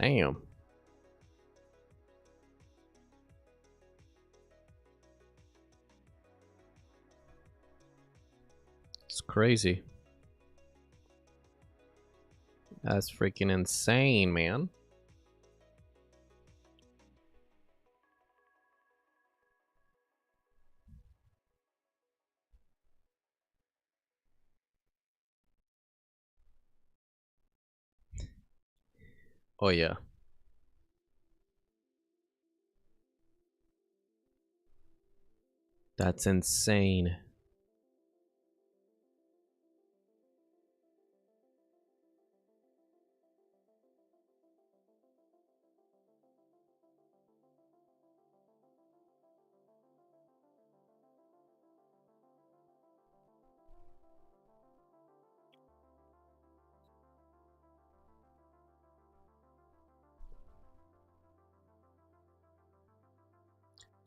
Damn. It's crazy. That's freaking insane, man. Oh, yeah. That's insane.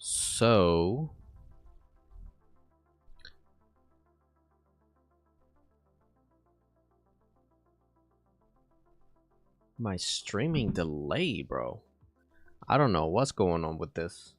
So, my streaming delay, bro. I don't know what's going on with this.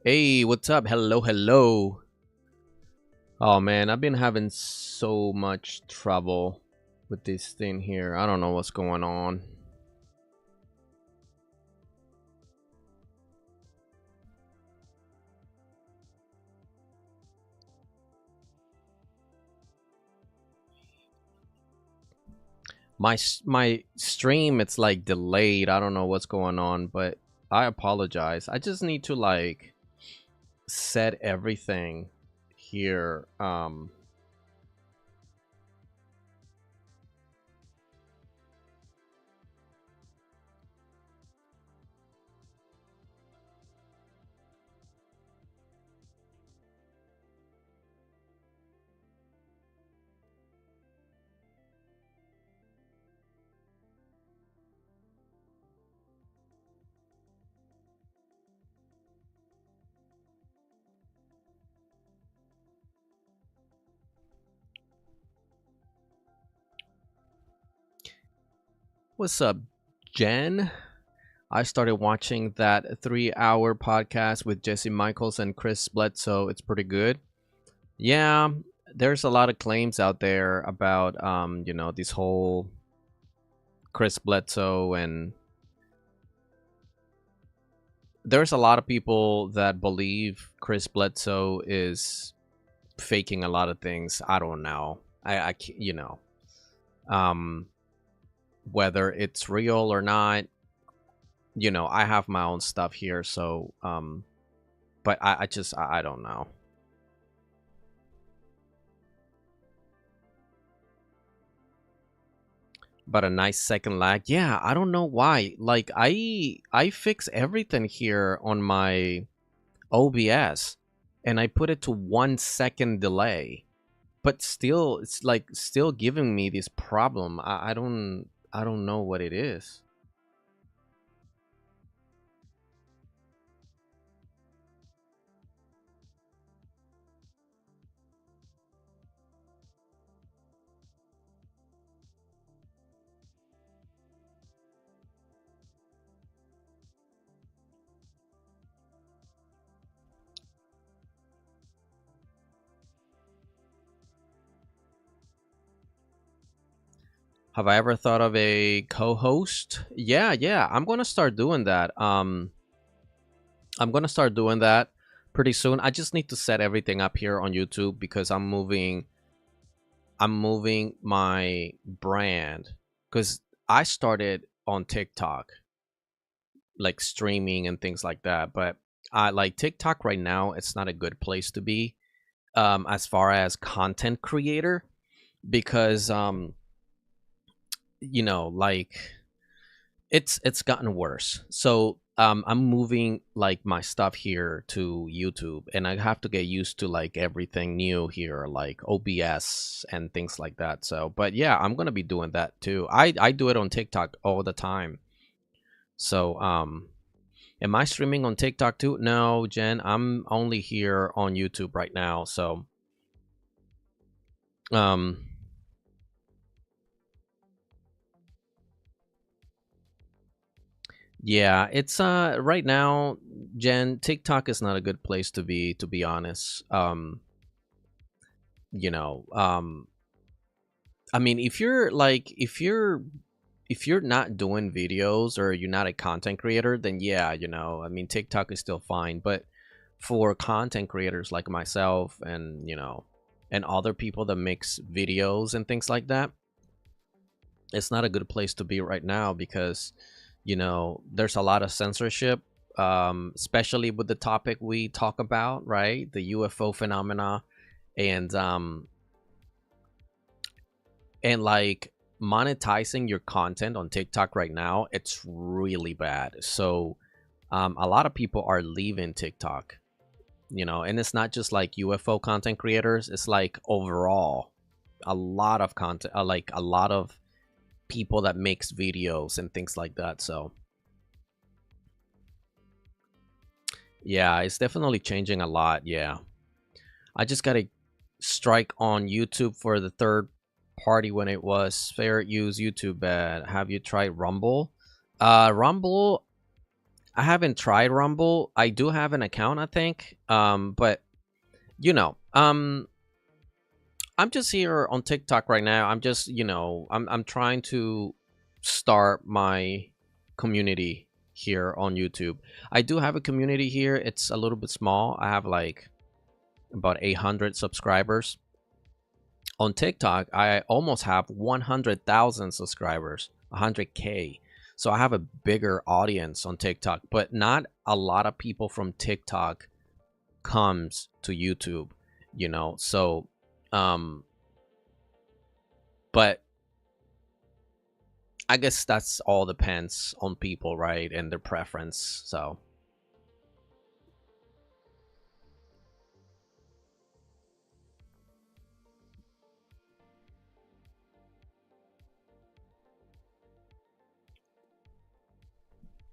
Hey, what's up? Hello, hello. Oh man, I've been having so much trouble with this thing here. I don't know what's going on. My stream, it's like delayed. I don't know what's going on, but I apologize. I just need to like set everything here. What's up, Jen? I started watching that 3 hour podcast with Jesse Michaels and Chris Bledsoe. It's pretty good. Yeah, there's a lot of claims out there about this whole Chris Bledsoe, and there's a lot of people that believe Chris Bledsoe is faking a lot of things. I don't know. Um, whether it's real or not, I have my own stuff here, so but I don't know. But a nice second lag. Yeah, I don't know why. Like I fix everything here on my OBS and I put it to 1 second delay. But still it's like still giving me this problem. I don't know what it is. Have I ever thought of a co-host? Yeah, yeah. I'm gonna start doing that. I'm gonna start doing that pretty soon. I just need to set everything up here on YouTube because I'm moving my brand because I started on TikTok like streaming and things like that. But I like TikTok right now. It's not a good place to be as far as content creator, because like it's gotten worse. So I'm moving like my stuff here to YouTube, and I have to get used to like everything new here, like OBS and things like that. So, but yeah, I'm gonna be doing that too. I do it on TikTok all the time. So am I streaming on TikTok too? No, Jen, I'm only here on YouTube right now. So um yeah, it's right now, Jen, TikTok is not a good place to be honest. You know, I mean, if you're not doing videos or you're not a content creator, then yeah, I mean, TikTok is still fine. But for content creators like myself and, and other people that makes videos and things like that, it's not a good place to be right now because, there's a lot of censorship, especially with the topic we talk about, right? The UFO phenomena, and like monetizing your content on TikTok right now, it's really bad. So a lot of people are leaving TikTok, and it's not just like UFO content creators, it's like overall a lot of content, like a lot of people that makes videos and things like that. So yeah, it's definitely changing a lot. Yeah, I just got to strike on YouTube for the third party when it was fair use YouTube bad. Have you tried Rumble? Rumble, I haven't tried Rumble. I do have an account, I think. But you know, um I'm just here on TikTok right now. I'm just, I'm trying to start my community here on YouTube. I do have a community here. It's a little bit small. I have like about 800 subscribers. On TikTok, I almost have 100,000 subscribers, 100K. So I have a bigger audience on TikTok, but not a lot of people from TikTok comes to YouTube, So um but I guess that's all depends on people, right? And their preference. So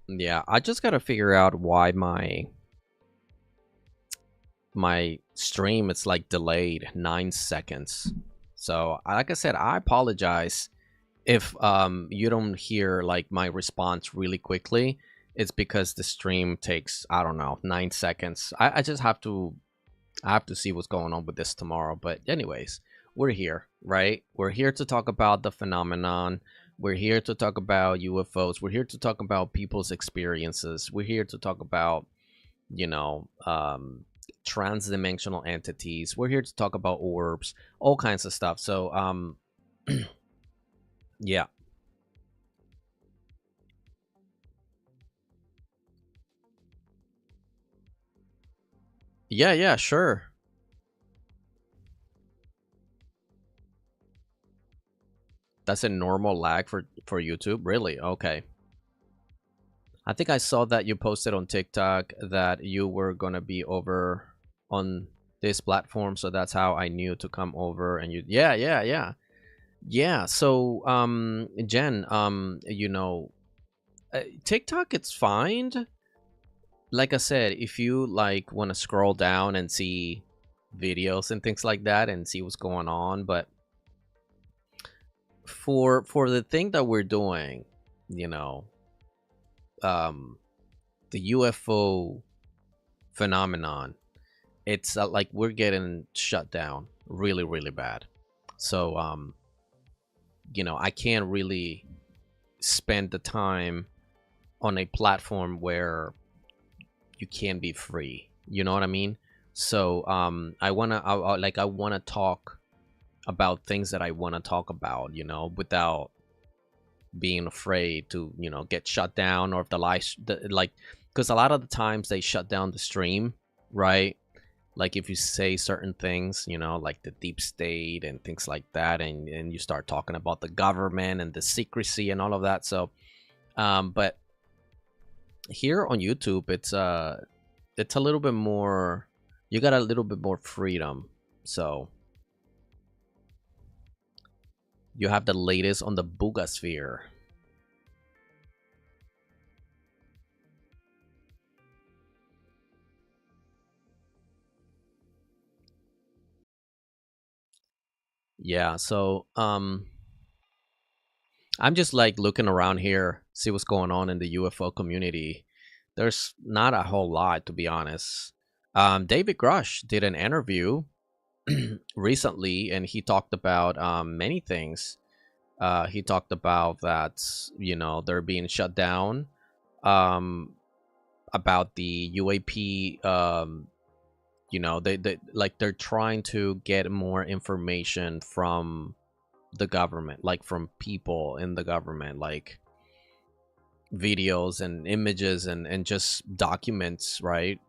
yeah, I just gotta figure out why my stream it's like delayed 9 seconds. So like I said, I apologize if you don't hear like my response really quickly. It's because the stream takes, I don't know, 9 seconds. I just have to, I have to see what's going on with this tomorrow. But anyways, we're here, right? We're here to talk about the phenomenon. We're here to talk about UFOs. We're here to talk about people's experiences. We're here to talk about, you know, um, trans-dimensional entities. We're here to talk about orbs, all kinds of stuff. So, yeah, yeah, sure. That's a normal lag for YouTube, really? Okay. I think I saw that you posted on TikTok that you were gonna be over on this platform, so that's how I knew to come over. And you, yeah. So, Jen, TikTok, it's fine. Like I said, if you like want to scroll down and see videos and things like that and see what's going on, but for the thing that we're doing, you know, um, the UFO phenomenon, it's like we're getting shut down really, really bad. So, I can't really spend the time on a platform where you can be free. You know what I mean? So, I wanna talk about things that I want to talk about, without being afraid to, get shut down, or if like, because a lot of the times they shut down the stream, right? Like if you say certain things, like the deep state and things like that, and you start talking about the government and the secrecy and all of that. So, but here on YouTube, it's a little bit more. You got a little bit more freedom. So you have the latest on the Boogosphere. Yeah, so I'm just like looking around here, see what's going on in the UFO community. There's not a whole lot, to be honest. David Grush did an interview recently, and he talked about many things. He talked about that, they're being shut down, um, about the UAP. They like they're trying to get more information from the government, like from people in the government, like videos and images and just documents, right,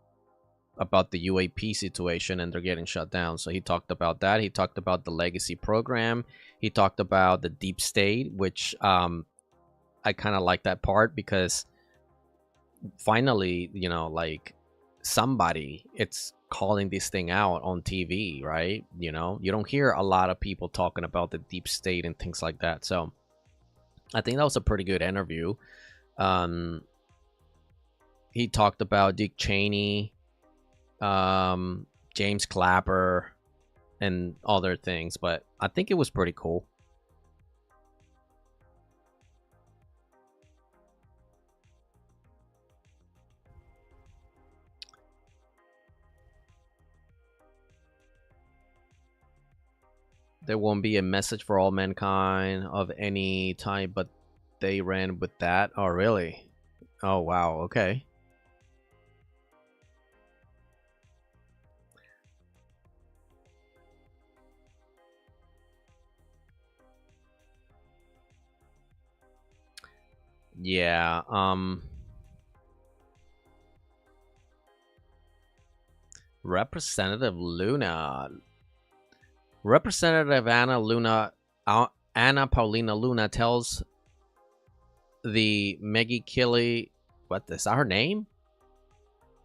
about the UAP situation, and they're getting shut down. So he talked about that. He talked about the legacy program. He talked about the deep state, which I kind of like that part, because finally, like somebody it's calling this thing out on TV, right? You don't hear a lot of people talking about the deep state and things like that. So I think that was a pretty good interview. Um, he talked about Dick Cheney, James Clapper, and other things, but I think it was pretty cool. There won't be a message for all mankind of any type, but they ran with that. Oh, really? Oh, wow. Okay. Yeah. Representative Luna. Representative Anna Paulina Luna tells the Meggie Kelly, what is that her name?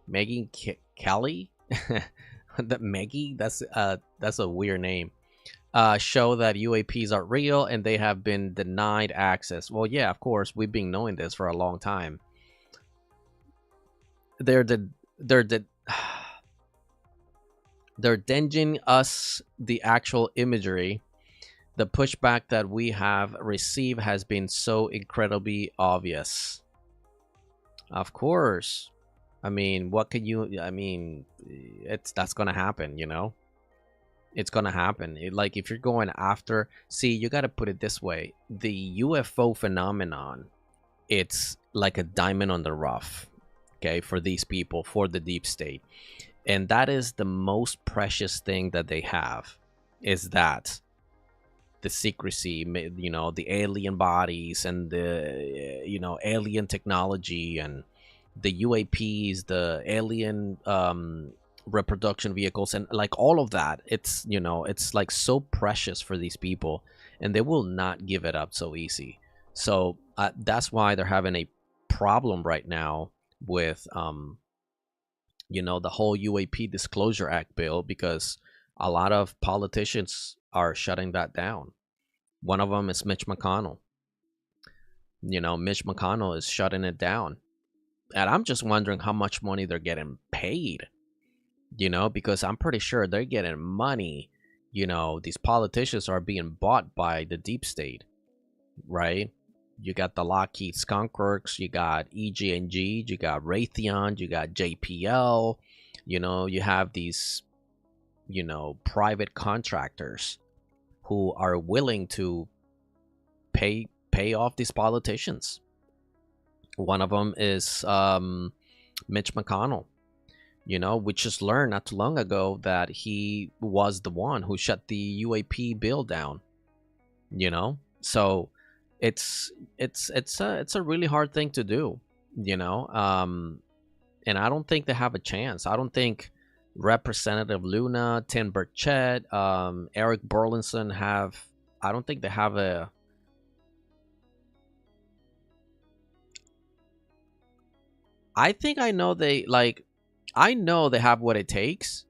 Meggie Kelly? The Meggie? That's a weird name. Show that UAPs are real and they have been denied access. Well, yeah, of course, we've been knowing this for a long time. They're the they're dinging us the actual imagery. The pushback that we have received has been so incredibly obvious. Of course. I mean, what could you? I mean, that's gonna happen, It's gonna happen. Like if you're going after, see, you got to put it this way: the UFO phenomenon, it's like a diamond on the rough, okay, for these people, for the deep state, and that is the most precious thing that they have, is that the secrecy, the alien bodies and the alien technology and the UAPs, the alien reproduction vehicles, and like all of that. It's like so precious for these people, and they will not give it up so easy. So that's why they're having a problem right now with the whole UAP Disclosure Act bill, because a lot of politicians are shutting that down. One of them is Mitch McConnell. Mitch McConnell is shutting it down. And I'm just wondering how much money they're getting paid, because I'm pretty sure they're getting money. These politicians are being bought by the deep state, right? You got the Lockheed Skunkworks, you got EG&G, you got Raytheon, you got JPL. You have these, private contractors who are willing to pay off these politicians. One of them is Mitch McConnell. We just learned not too long ago that he was the one who shut the UAP bill down. So It's a really hard thing to do, you know. And I don't think they have a chance. I don't think Representative Luna, Tim Burchett, Eric Burlinson have. I don't think they have a. I think I know they like. I know they have what it takes.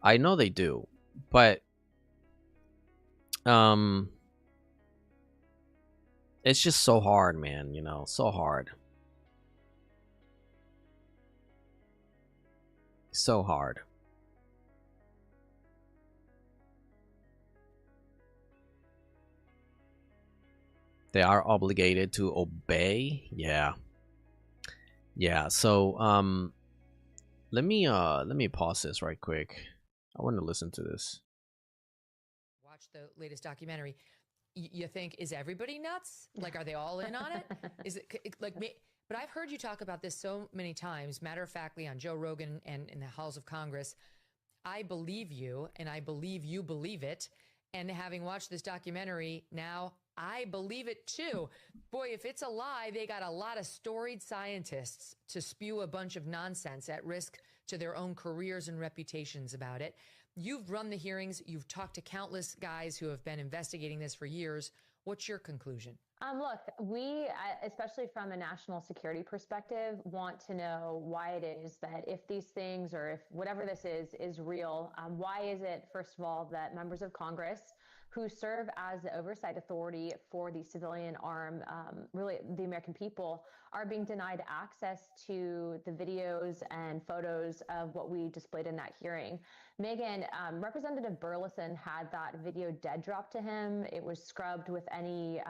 I know they do, but um, it's just so hard, man. You know, so hard, so hard. They are obligated to obey. Yeah, yeah. So let me pause this right quick. I want to listen to this. Watch the latest documentary. You think, is everybody nuts? Like, are they all in on it? Is it like me? But I've heard you talk about this so many times, matter of factly, on Joe Rogan and in the halls of Congress. I believe you, and I believe you believe it. And having watched this documentary, now I believe it too. Boy, if it's a lie, they got a lot of storied scientists to spew a bunch of nonsense at risk to their own careers and reputations about it. You've run the hearings, you've talked to countless guys who have been investigating this for years. What's your conclusion? Look, we, especially from a national security perspective, want to know why it is that if these things or if whatever this is real, why is it, first of all, that members of Congress who serve as the oversight authority for the civilian arm, really the American people, are being denied access to the videos and photos of what we displayed in that hearing? Megan, Representative Burleson had that video dead dropped to him. It was scrubbed with any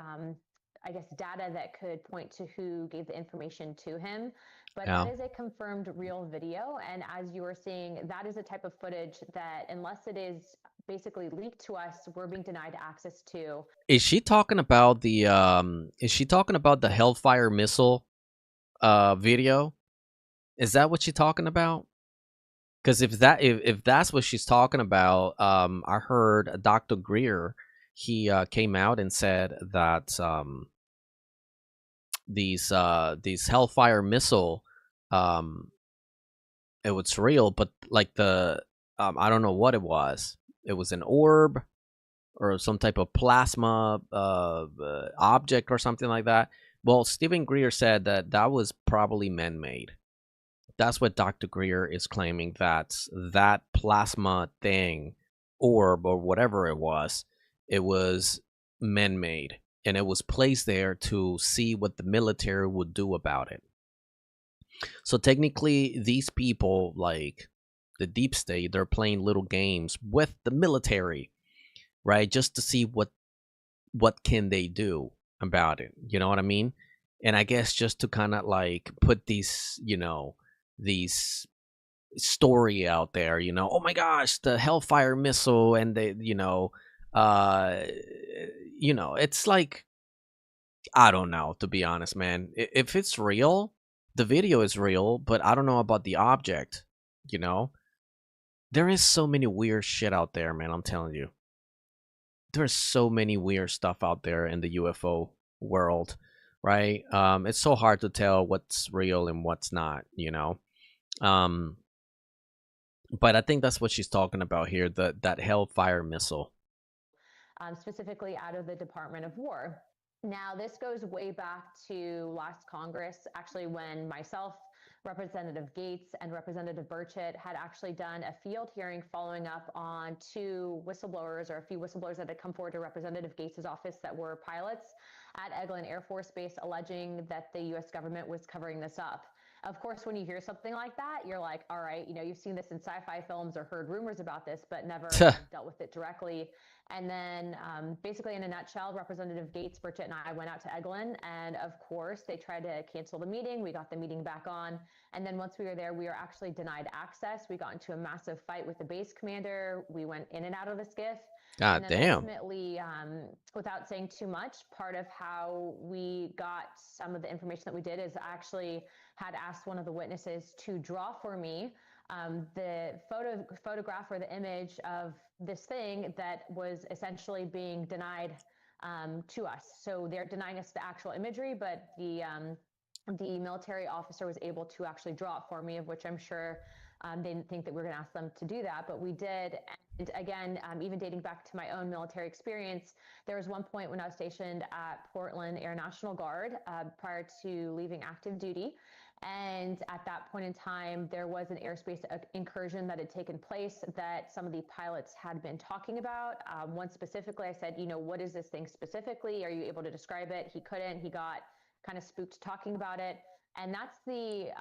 I guess, data that could point to who gave the information to him. But that Yeah. is a confirmed real video. And as you were seeing, that is a type of footage that, unless it is basically leaked to us, we're being denied access to. Is she talking about the is she talking about the Hellfire missile video? Is that what she's talking about? Because if that's what she's talking about, I heard Dr. Greer, he came out and said that these Hellfire missile, um it was real, but like the I don't know what it was. It was an orb or some type of plasma object or something like that. Well, Stephen Greer said that that was probably man-made. That's what Dr. Greer is claiming, that that plasma thing, orb or whatever it was man-made, and it was placed there to see what the military would do about it. So technically, these people, like the deep state, they're playing little games with the military, right? Just to see what can they do about it. You know what I mean? And I guess just to kind of like put these, these story out there, oh my gosh, the Hellfire missile, and they, uh, it's like, I don't know, to be honest, man. If it's real, the video is real, but I don't know about the object, you know? There is so many weird shit out there, man, I'm telling you. There's so many weird stuff out there in the UFO world, right? It's so hard to tell what's real and what's not, Um, but I think that's what she's talking about here, that Hellfire missile. Specifically out of the Department of War. Now, this goes way back to last Congress, actually, when myself, Representative Gates, and Representative Burchett had actually done a field hearing following up on two whistleblowers, or a few whistleblowers that had come forward to Representative Gates' office that were pilots at Eglin Air Force Base, alleging that the U.S. government was covering this up. Of course, when you hear something like that, you're like, all right, you've seen this in sci-fi films or heard rumors about this, but never dealt with it directly. And then basically, in a nutshell, Representative Gates, Burchett, and I went out to Eglin. And of course, they tried to cancel the meeting. We got the meeting back on. And then once we were there, we were actually denied access. We got into a massive fight with the base commander. We went in and out of the skiff. God And then damn. ultimately, without saying too much, part of how we got some of the information that we did is I actually had asked one of the witnesses to draw for me the photograph or the image of this thing that was essentially being denied to us. So they're denying us the actual imagery, but the military officer was able to actually draw it for me, of which I'm sure they didn't think that we were going to ask them to do that, but we did. And again, even dating back to my own military experience, there was one point when I was stationed at Portland Air National Guard prior to leaving active duty. And at that point in time, there was an airspace incursion that had taken place that some of the pilots had been talking about. One specifically, I said, what is this thing specifically? Are you able to describe it? He couldn't. He got kind of spooked talking about it. And that's in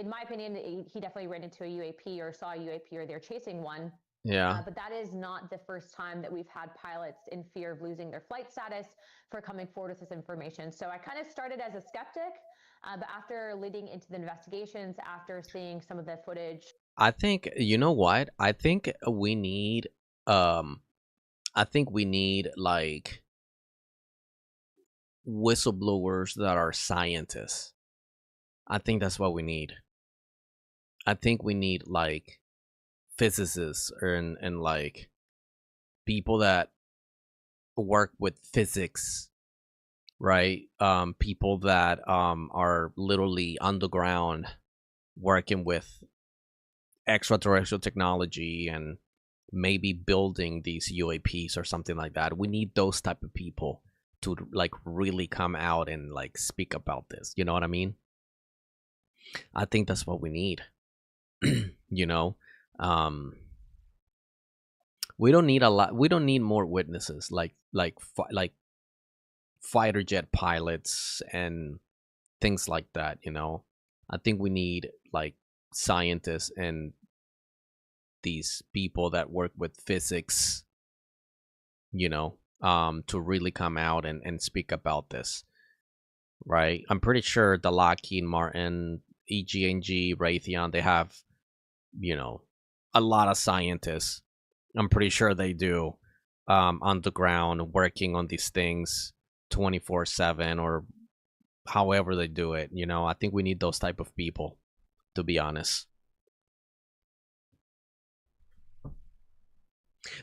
my opinion, he definitely ran into a UAP or saw a UAP or they're chasing one. Yeah. But that is not the first time that we've had pilots in fear of losing their flight status for coming forward with this information. So I kind of started as a skeptic, but after leading into the investigations, after seeing some of the footage. I think, you know what? Um I think we need like whistleblowers that are scientists. I think that's what we need. I think we need like physicists and like people that work with physics, right? People that are literally underground working with extraterrestrial technology and maybe building these UAPs or something like that. We need those type of people to like really come out and like speak about this. You know what I mean? I think that's what we need. you know, um, we don't need a lot. We don't need more witnesses like fighter jet pilots and things like that. I think we need like scientists and these people that work with physics, to really come out and speak about this, right? I'm pretty sure the Lockheed Martin, EG&G, Raytheon, they have, you know, a lot of scientists. I'm pretty sure they do, on the ground working on these things 24/7 or however they do it. I think we need those type of people, to be honest.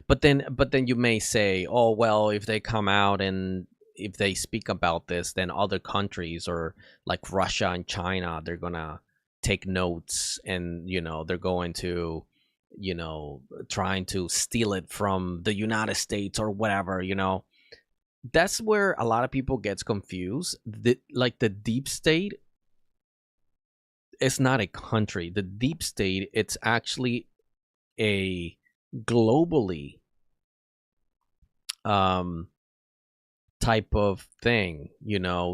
But then you may say, oh well, if they come out and if they speak about this, then other countries or like Russia and China, they're gonna take notes, and they're going to trying to steal it from the United States or whatever. That's where a lot of people gets confused. The deep state is not a country. The deep state, it's actually a globally type of thing.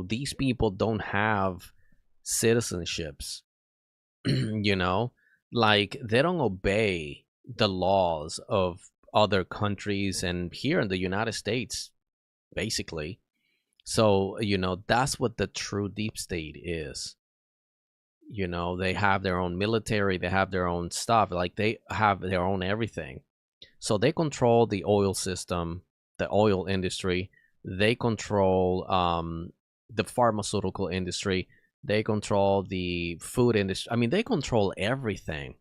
These people don't have citizenships. Like they don't obey the laws of other countries and here in the United States, basically. So that's what the true deep state is. They have their own military, they have their own stuff, like they have their own everything. So they control the oil system, the oil industry. They control the pharmaceutical industry. They control the food industry. I mean, they control everything.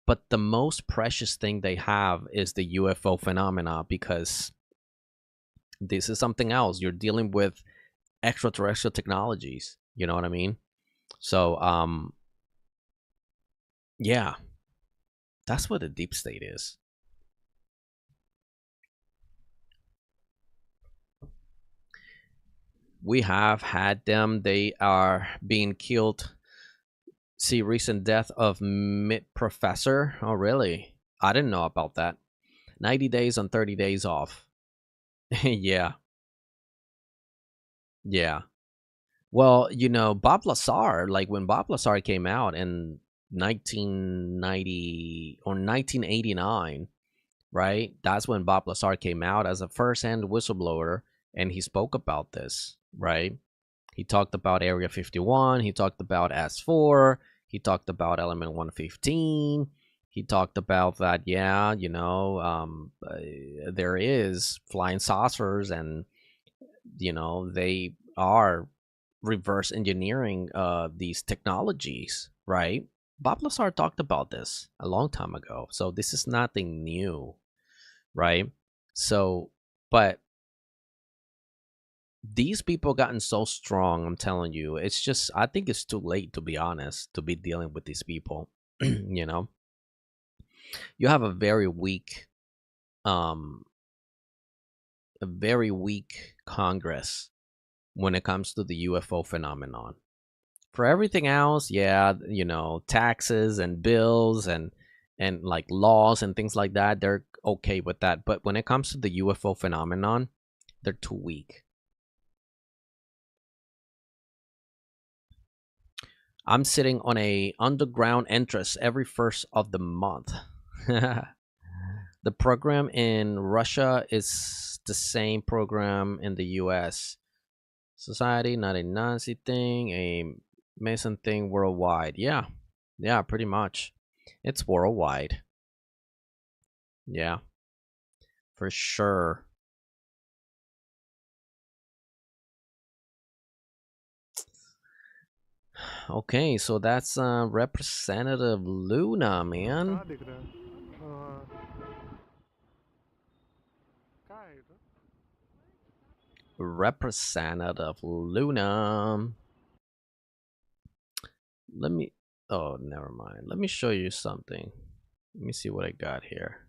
But the most precious thing they have is the UFO phenomena, because this is something else. You're dealing with extraterrestrial technologies. You know what I mean? So, yeah, that's what the deep state is. We have had them. They are being killed. See, recent death of mid professor. Oh, really? I didn't know about that. 90 days on 30 days off. Yeah. Yeah. Well, Bob Lazar, like when Bob Lazar came out in 1990 or 1989, right? That's when Bob Lazar came out as a first-hand whistleblower, and he spoke about this, right? He talked about Area 51. He talked about S4. He talked about Element 115. He talked about that, yeah, there is flying saucers, and, they are reverse engineering these technologies, right? Bob Lazar talked about this a long time ago. So this is nothing new, right? So, but these people gotten so strong. I'm telling you, it's just, I think it's too late, to be honest, to be dealing with these people. You know, you have um, a very weak Congress when it comes to the UFO phenomenon. For everything else, yeah, you know, taxes and bills and like laws and things like that, they're okay with that. But when it comes to the UFO phenomenon, they're too weak. I'm sitting on a underground entrance every first of the month. The program in Russia is the same program in the US. Society, not a Nazi thing, a Mason thing worldwide. Yeah. Yeah, pretty much. It's worldwide. Yeah, for sure. Okay, so that's Representative Luna, man. कहाँ दिख रहा है कहाँ है ये तो Representative Luna. Let me. Oh, never mind. Let me show you something. Let me see what I got here.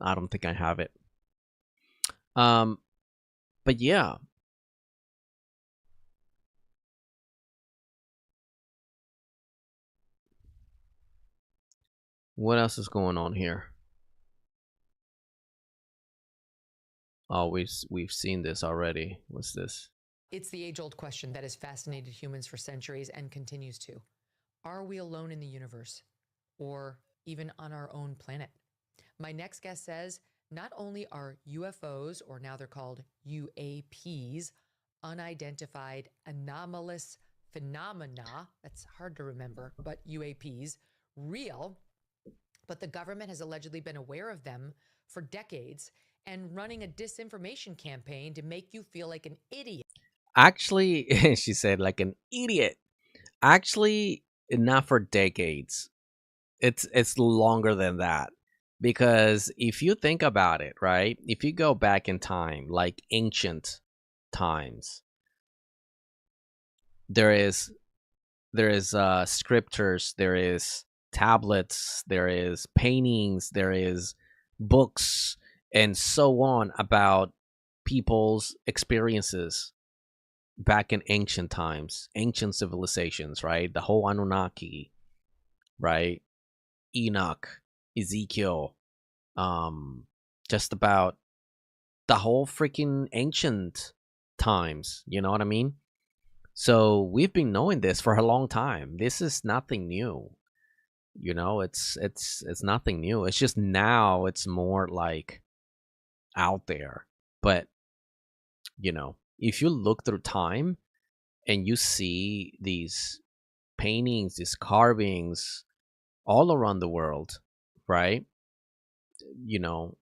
I don't think I have it. Um, but yeah. What else is going on here? Oh, we've seen this already. What's this? It's the age-old question that has fascinated humans for centuries and continues to. Are we alone in the universe? Or even on our own planet? My next guest says not only are UFOs, or now they're called UAPs, unidentified anomalous phenomena, that's hard to remember, but UAPs, real, but the government has allegedly been aware of them for decades and running a disinformation campaign to make you feel like an idiot. Actually, she said like an idiot. Actually, not for decades. It's longer than that. Because if you think about it, right? If you go back in time, like ancient times, there is scriptures, there is tablets, there is paintings, there is books and so on about people's experiences back in ancient times, ancient civilizations, right? The whole Anunnaki, right? Enoch, Ezekiel, um, just about the whole freaking ancient times. You know what I mean? So we've been knowing this for a long time. This is nothing new. You know, it's nothing new. It's just now it's more like out there. But you know, if you look through time and you see these paintings, these carvings all around the world, right? You know,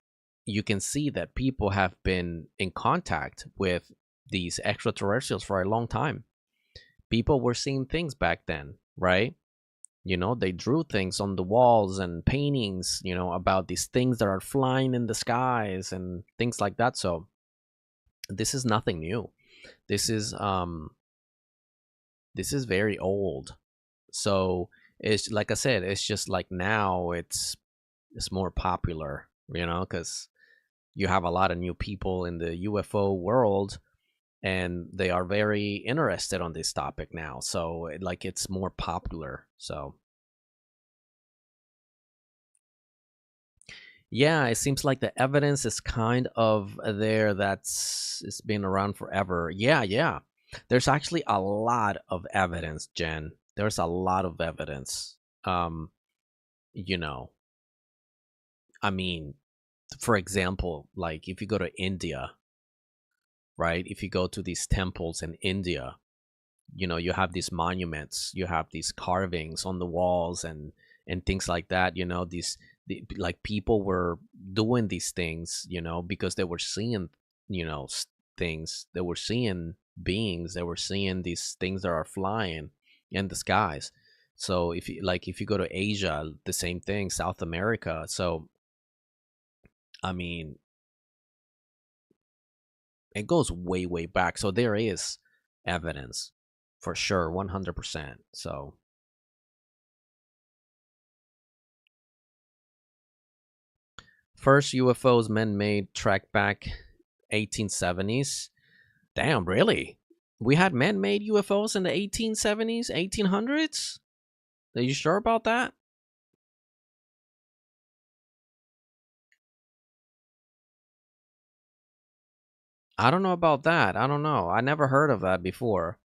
you can see that people have been in contact with these extraterrestrials for a long time. People were seeing things back then, right? You know, they drew things on the walls and paintings, you know, about these things that are flying in the skies and things like that. So this is nothing new. This is this is very old. So it's like I said, it's just like now it's more popular, you know, because you have a lot of new people in the UFO world and they are very interested on this topic now. So like it's more popular. So yeah, it seems like the evidence is kind of there. It's been around forever. Yeah, yeah. There's actually a lot of evidence, Jen. There's a lot of evidence. Um, you know, I mean, for example, like if you go to India, right? If you go to these temples in India, you know, you have these monuments, you have these carvings on the walls and things like that. You know, like people were doing these things, you know, because they were seeing, you know, things. They were seeing beings. They were seeing these things that are flying in the skies. So if you go to Asia, the same thing, South America. So I mean, it goes way, way back. So there is evidence for sure, 100%. So first UFOs man-made track back 1870s. Damn, really? We had man-made UFOs in the 1870s, 1800s? Are you sure about that? I don't know about that. I don't know. I never heard of that before.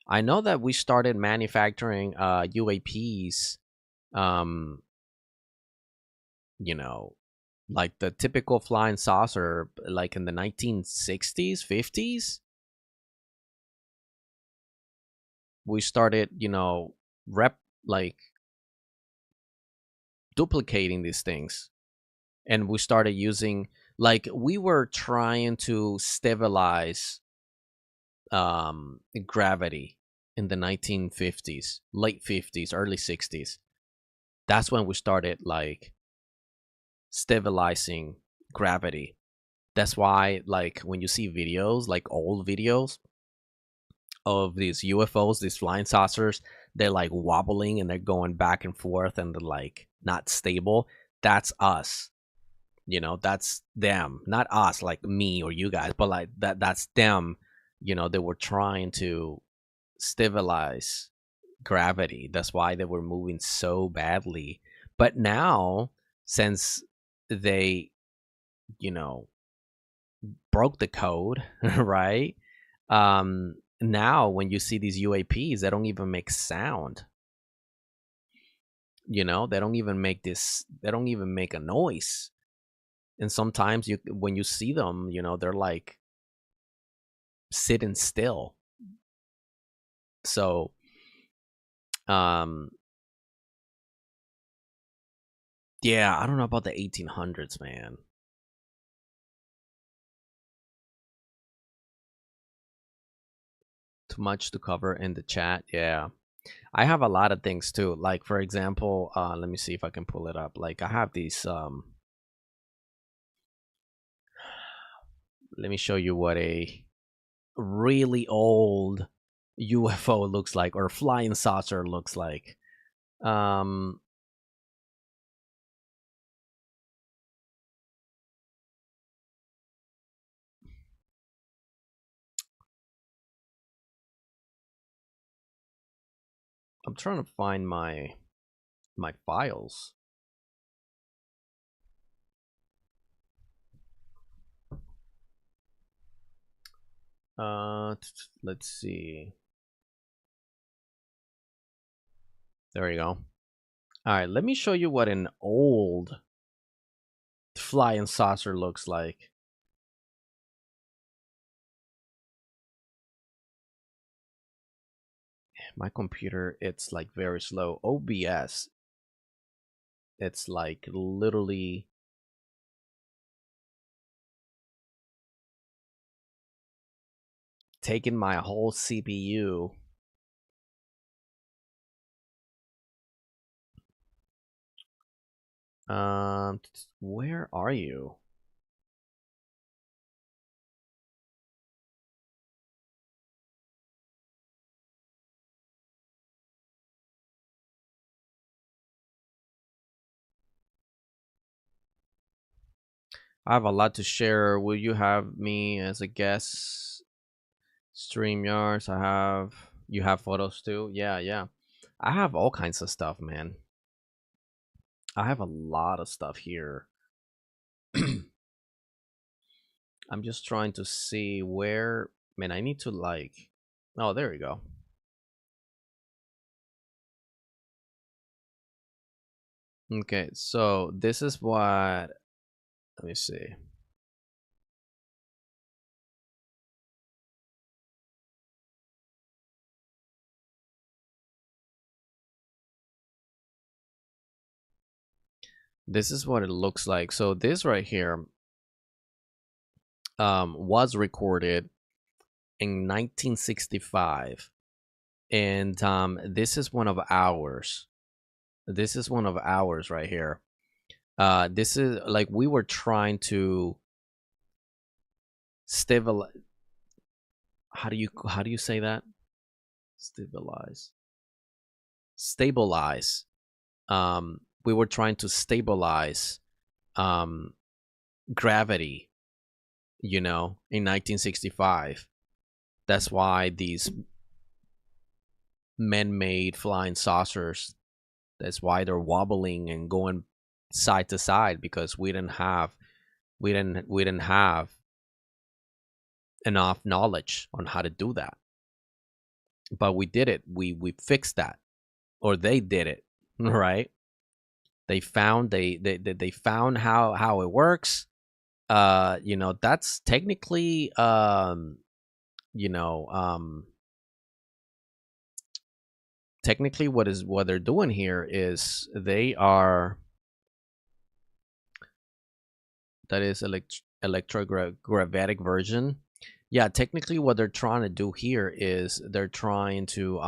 I know that we started manufacturing UAPs, um, you know, like the typical flying saucer, like in the 1960s, 50s. We started, rep like duplicating these things, and we started using, like, we were trying to stabilize gravity in the 1950s, late 50s, early 60s. That's when we started like stabilizing gravity. That's why, like, when you see videos, like old videos of these UFOs, these flying saucers, they're like wobbling and they're going back and forth and they're like not stable. That's us. That's them, not us, like me or you guys, but like that's them. They were trying to stabilize gravity. That's why they were moving so badly. But now, since they, you know, broke the code, right? Now when you see these UAPs, they don't even make sound. They don't even make this. They don't even make a noise. And sometimes when you see them, they're like sitting still. So, um, yeah, I don't know about the 1800s, man. Too much to cover in the chat. Yeah. I have a lot of things too. Like, for example, let me see if I can pull it up. Like, I have these let me show you what a really old UFO looks like, or flying saucer looks like. Um I'm trying to find my files. Let's see. There you go. All right, let me show you what an old flying saucer looks like. My computer, it's like very slow. OBS, it's like literally taking my whole CPU. Where are you? I have a lot to share. Will you have me as a guest? StreamYards, you have photos too? Yeah, yeah. I have all kinds of stuff, man. I have a lot of stuff here. I'm just trying to see where, man, I need to like, oh, there we go. Okay, so this is what, let me see. This is what it looks like. So this right here was recorded in 1965 And this is one of ours. This is one of ours right here. This is like we were trying to stabilize. How do you say that? Stabilize. Stabilize. We were trying to stabilize um, gravity, you know, in 1965. That's why these man-made flying saucers, that's why they're wobbling and going side to side, because we didn't have enough knowledge on how to do that. But we did it. We fixed that, or they did it, right? They found how it works. You know, that's technically you know, technically what they're doing here is they are, that is electrogravitic version. Yeah, technically what they're trying to do here is they're trying to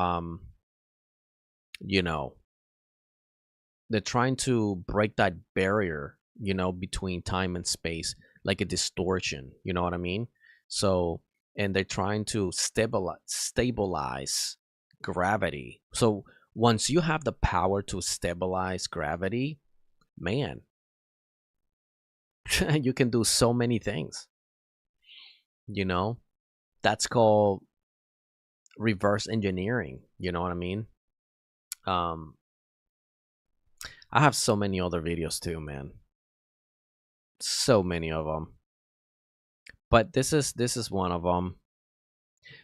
you know, they're trying to break that barrier, you know, between time and space, like a distortion, you know what I mean? So, and they're trying to stabilize gravity. So once you have the power to stabilize gravity, man, you can do so many things, you know. That's called reverse engineering, you know what I mean? um I have so many other videos too, man. So many of them. But this is one of them.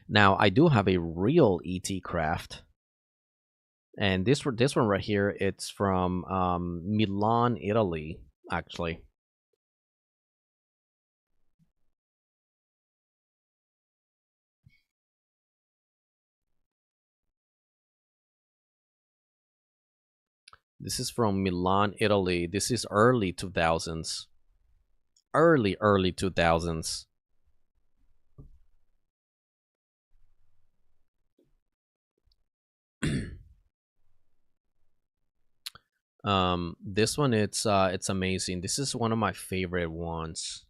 Now I do have a real ET craft, and this one right here, it's from Milan, Italy, actually. This is from Milan, Italy. This is early 2000s. Early 2000s. This one, it's amazing. This is one of my favorite ones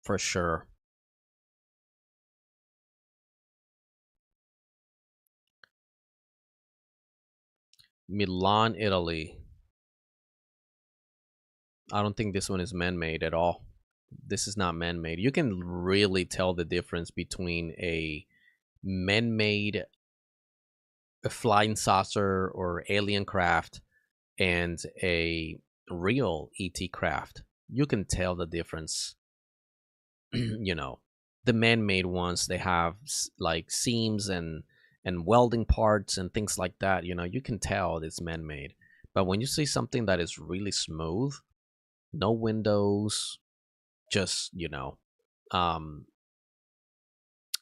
for sure. Milan, Italy. I don't think this one is man-made at all. This is not man-made. You can really tell the difference between a man-made flying saucer or alien craft and a real ET craft. You can tell the difference. You know, the man-made ones, they have like seams and welding parts and things like that. You know, you can tell it's man-made. But when you see something that is really smooth, no windows, just, you know, um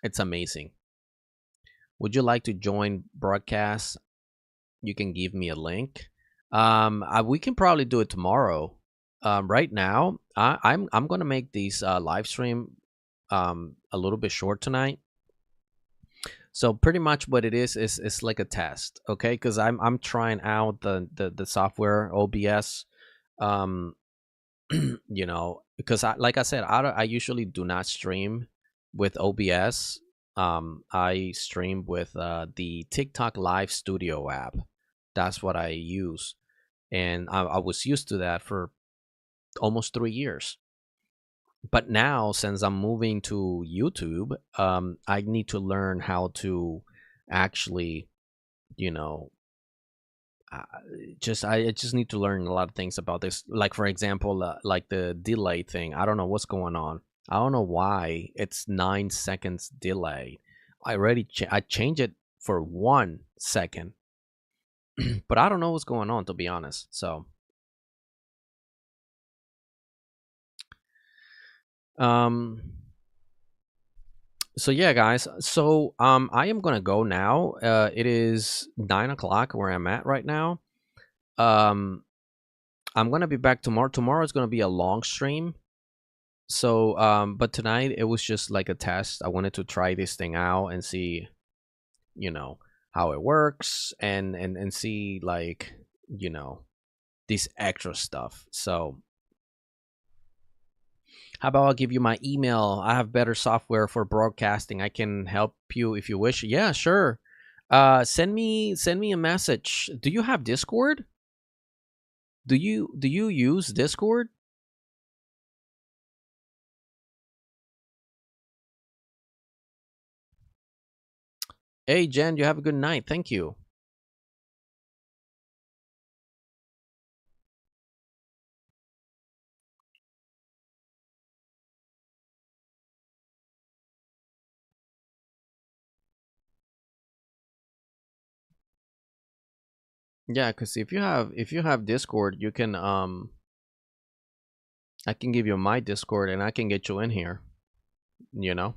it's amazing. Would you like to join broadcast? You can give me a link. We can probably do it tomorrow. Right now, I'm gonna make these live stream a little bit short tonight. So pretty much what it is like a test, okay? Because I'm trying out the software OBS. Um, you know, because like I said, I usually do not stream with OBS. I stream with the TikTok Live Studio app. That's what I use, and I was used to that for almost 3 years. But now, since I'm moving to YouTube, I need to learn how to actually, you know, uh, I just need to learn a lot of things about this. Like for example, like the delay thing. I don't know what's going on. I don't know why it's 9 seconds delay. I changed it for 1 second, but I don't know what's going on, to be honest. Um so yeah, guys. So I am gonna go now. It is 9 o'clock where I'm at right now. Um I'm gonna be back tomorrow. Tomorrow is gonna be a long stream. So but tonight it was just like a test. I wanted to try this thing out and see, you know, how it works, and see, like, this extra stuff. So how about I'll give you my email? I have better software for broadcasting. I can help you if you wish. Yeah, sure. Send me a message. Do you have Discord? Do you use Discord? Hey Jen, you have a good night. Thank you. Yeah, because if you have Discord, you can I can give you my Discord and I can get you in here. You know.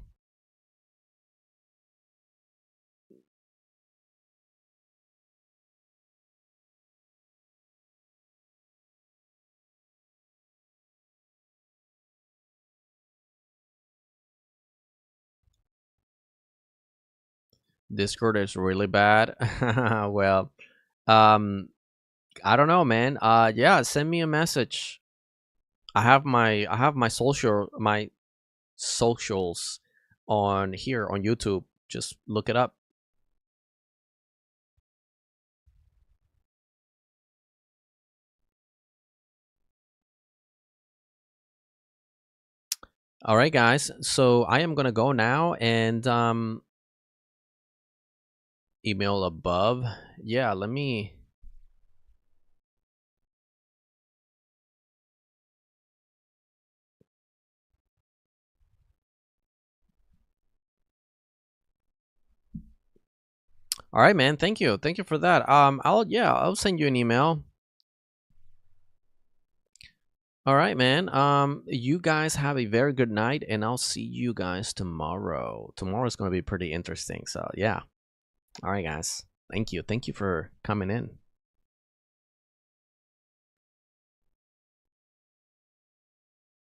Discord is really bad. Well, um, I don't know, man. Yeah, send me a message. I have my socials on here on YouTube. Just look it up. All right, guys. So I am gonna go now and email above. Yeah, let me. All right, man. Thank you for that. I'll send you an email. All right, man. You guys have a very good night, and I'll see you guys tomorrow. Tomorrow's gonna be pretty interesting. So yeah. All right, guys. Thank you. Thank you for coming in.